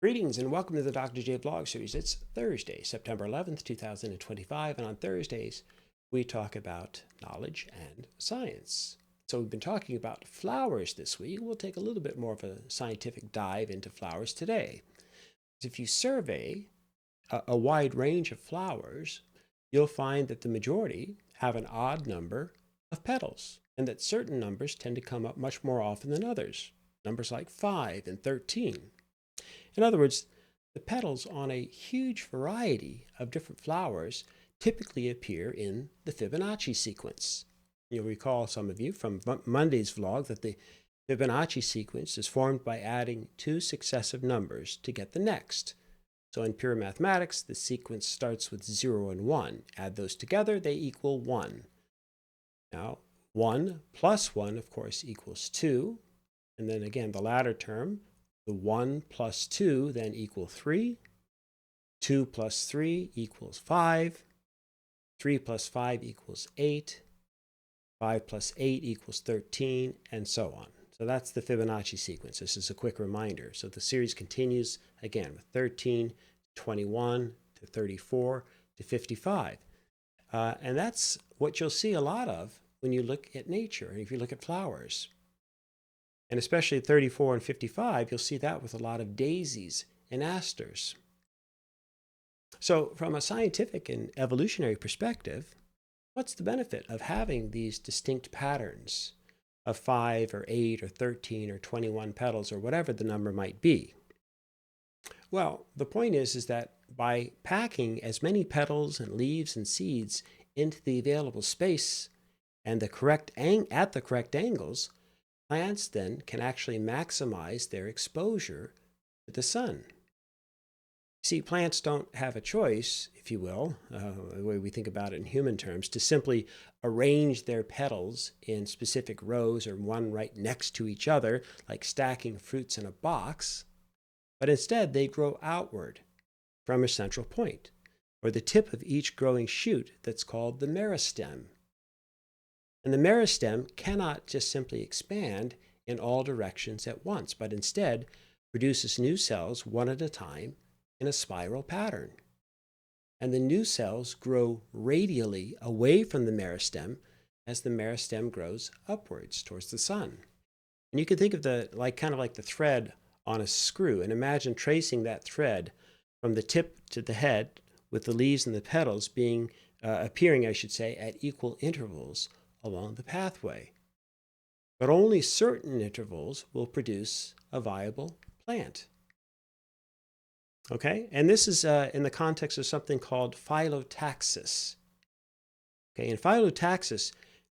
Greetings and welcome to the Dr. J Blog Series. It's Thursday, September 11th, 2025, and on Thursdays we talk about knowledge and science. So we've been talking about flowers this week. We'll take a little bit more of a scientific dive into flowers today. If you survey a wide range of flowers, you'll find that the majority have an odd number of petals, and that certain numbers tend to come up much more often than others, numbers like 5 and 13. In other words, the petals on a huge variety of different flowers typically appear in the Fibonacci sequence. You'll recall, some of you, from Monday's vlog that the Fibonacci sequence is formed by adding two successive numbers to get the next. So in pure mathematics, the sequence starts with 0 and 1. Add those together, they equal 1. Now, 1 plus 1, of course, equals 2. And then again, the latter term, the 1 plus 2 then equal 3. 2 plus 3 equals 5. 3 plus 5 equals 8. 5 plus 8 equals 13, and so on. So that's the Fibonacci sequence. This is a quick reminder. So the series continues again with 13 to 21 to 34 to 55. And that's what you'll see a lot of when you look at nature and if you look at flowers. And especially at 34 and 55, you'll see that with a lot of daisies and asters. So from a scientific and evolutionary perspective, what's the benefit of having these distinct patterns of 5 or 8 or 13 or 21 petals or whatever the number might be? Well, the point is that by packing as many petals and leaves and seeds into the available space and at the correct angles, plants then can actually maximize their exposure to the sun. See, plants don't have a choice, if you will, the way we think about it in human terms, to simply arrange their petals in specific rows or one right next to each other, like stacking fruits in a box, but instead they grow outward from a central point, or the tip of each growing shoot that's called the meristem. And the meristem cannot just simply expand in all directions at once, but instead produces new cells one at a time in a spiral pattern. And the new cells grow radially away from the meristem as the meristem grows upwards towards the sun. And you can think of kind of like the thread on a screw, and imagine tracing that thread from the tip to the head with the leaves and the petals appearing, I should say, at equal intervals along the pathway. But only certain intervals will produce a viable plant. Okay, and this is in the context of something called phyllotaxis. Okay, in phyllotaxis,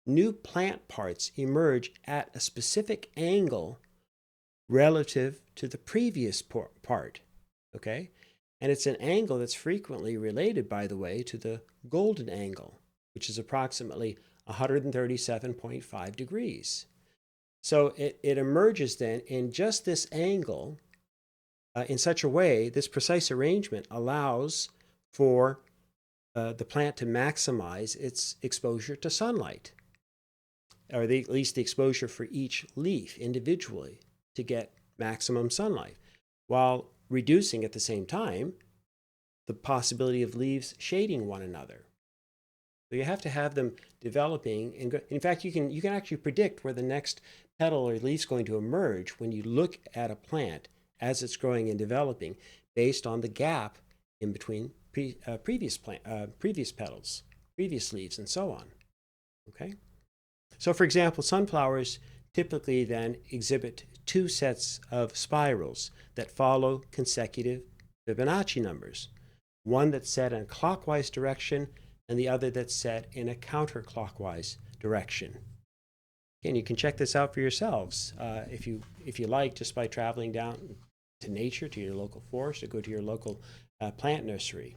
new plant parts emerge at a specific angle relative to the previous part. Okay, and it's an angle that's frequently related, by the way, to the golden angle, which is approximately 137.5 degrees. So it emerges then in just this angle in such a way, this precise arrangement allows for the plant to maximize its exposure to sunlight, or at least the exposure for each leaf individually to get maximum sunlight, while reducing at the same time the possibility of leaves shading one another. So you have to have them developing. In fact, you can actually predict where the next petal or leaf is going to emerge when you look at a plant as it's growing and developing, based on the gap in between previous petals, previous leaves, and so on. Okay. So, for example, sunflowers typically then exhibit two sets of spirals that follow consecutive Fibonacci numbers. One that's set in a clockwise direction and the other that's set in a counterclockwise direction. Again, you can check this out for yourselves if you like, just by traveling down to nature, to your local forest, or go to your local plant nursery.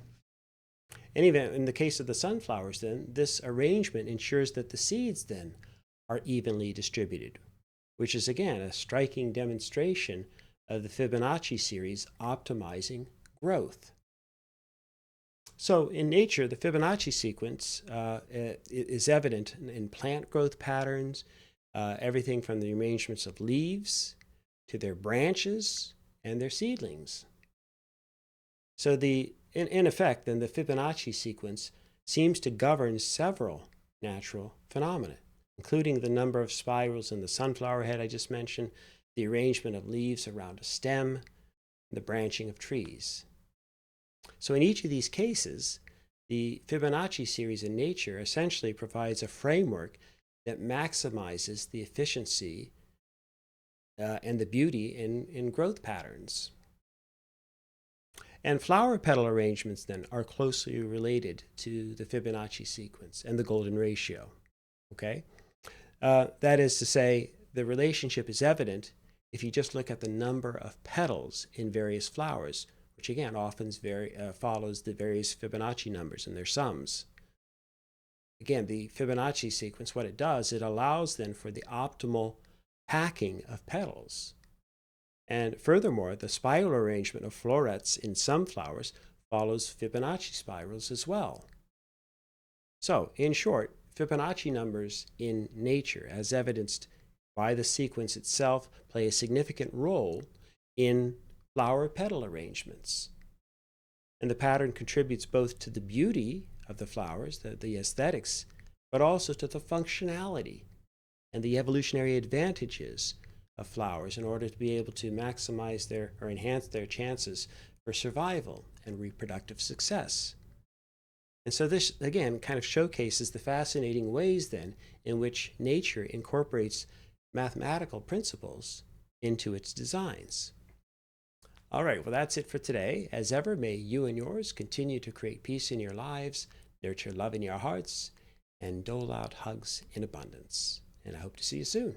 In the case of the sunflowers, then, this arrangement ensures that the seeds then are evenly distributed, which is again a striking demonstration of the Fibonacci series optimizing growth. So in nature, the Fibonacci sequence is evident in plant growth patterns, everything from the arrangements of leaves to their branches and their seedlings. So in effect, then the Fibonacci sequence seems to govern several natural phenomena, including the number of spirals in the sunflower head I just mentioned, the arrangement of leaves around a stem, the branching of trees. So in each of these cases, the Fibonacci series in nature essentially provides a framework that maximizes the efficiency and the beauty in growth patterns. And flower petal arrangements then are closely related to the Fibonacci sequence and the golden ratio. Okay? That is to say, the relationship is evident if you just look at the number of petals in various flowers, which again often follows the various Fibonacci numbers and their sums. Again, the Fibonacci sequence, what it does, it allows then for the optimal packing of petals. And furthermore, the spiral arrangement of florets in some flowers follows Fibonacci spirals as well. So, in short, Fibonacci numbers in nature, as evidenced by the sequence itself, play a significant role in flower petal arrangements. And the pattern contributes both to the beauty of the flowers, the aesthetics, but also to the functionality and the evolutionary advantages of flowers in order to be able to maximize or enhance their chances for survival and reproductive success. And so this, again, kind of showcases the fascinating ways then in which nature incorporates mathematical principles into its designs. All right, well, that's it for today. As ever, may you and yours continue to create peace in your lives, nurture love in your hearts, and dole out hugs in abundance. And I hope to see you soon.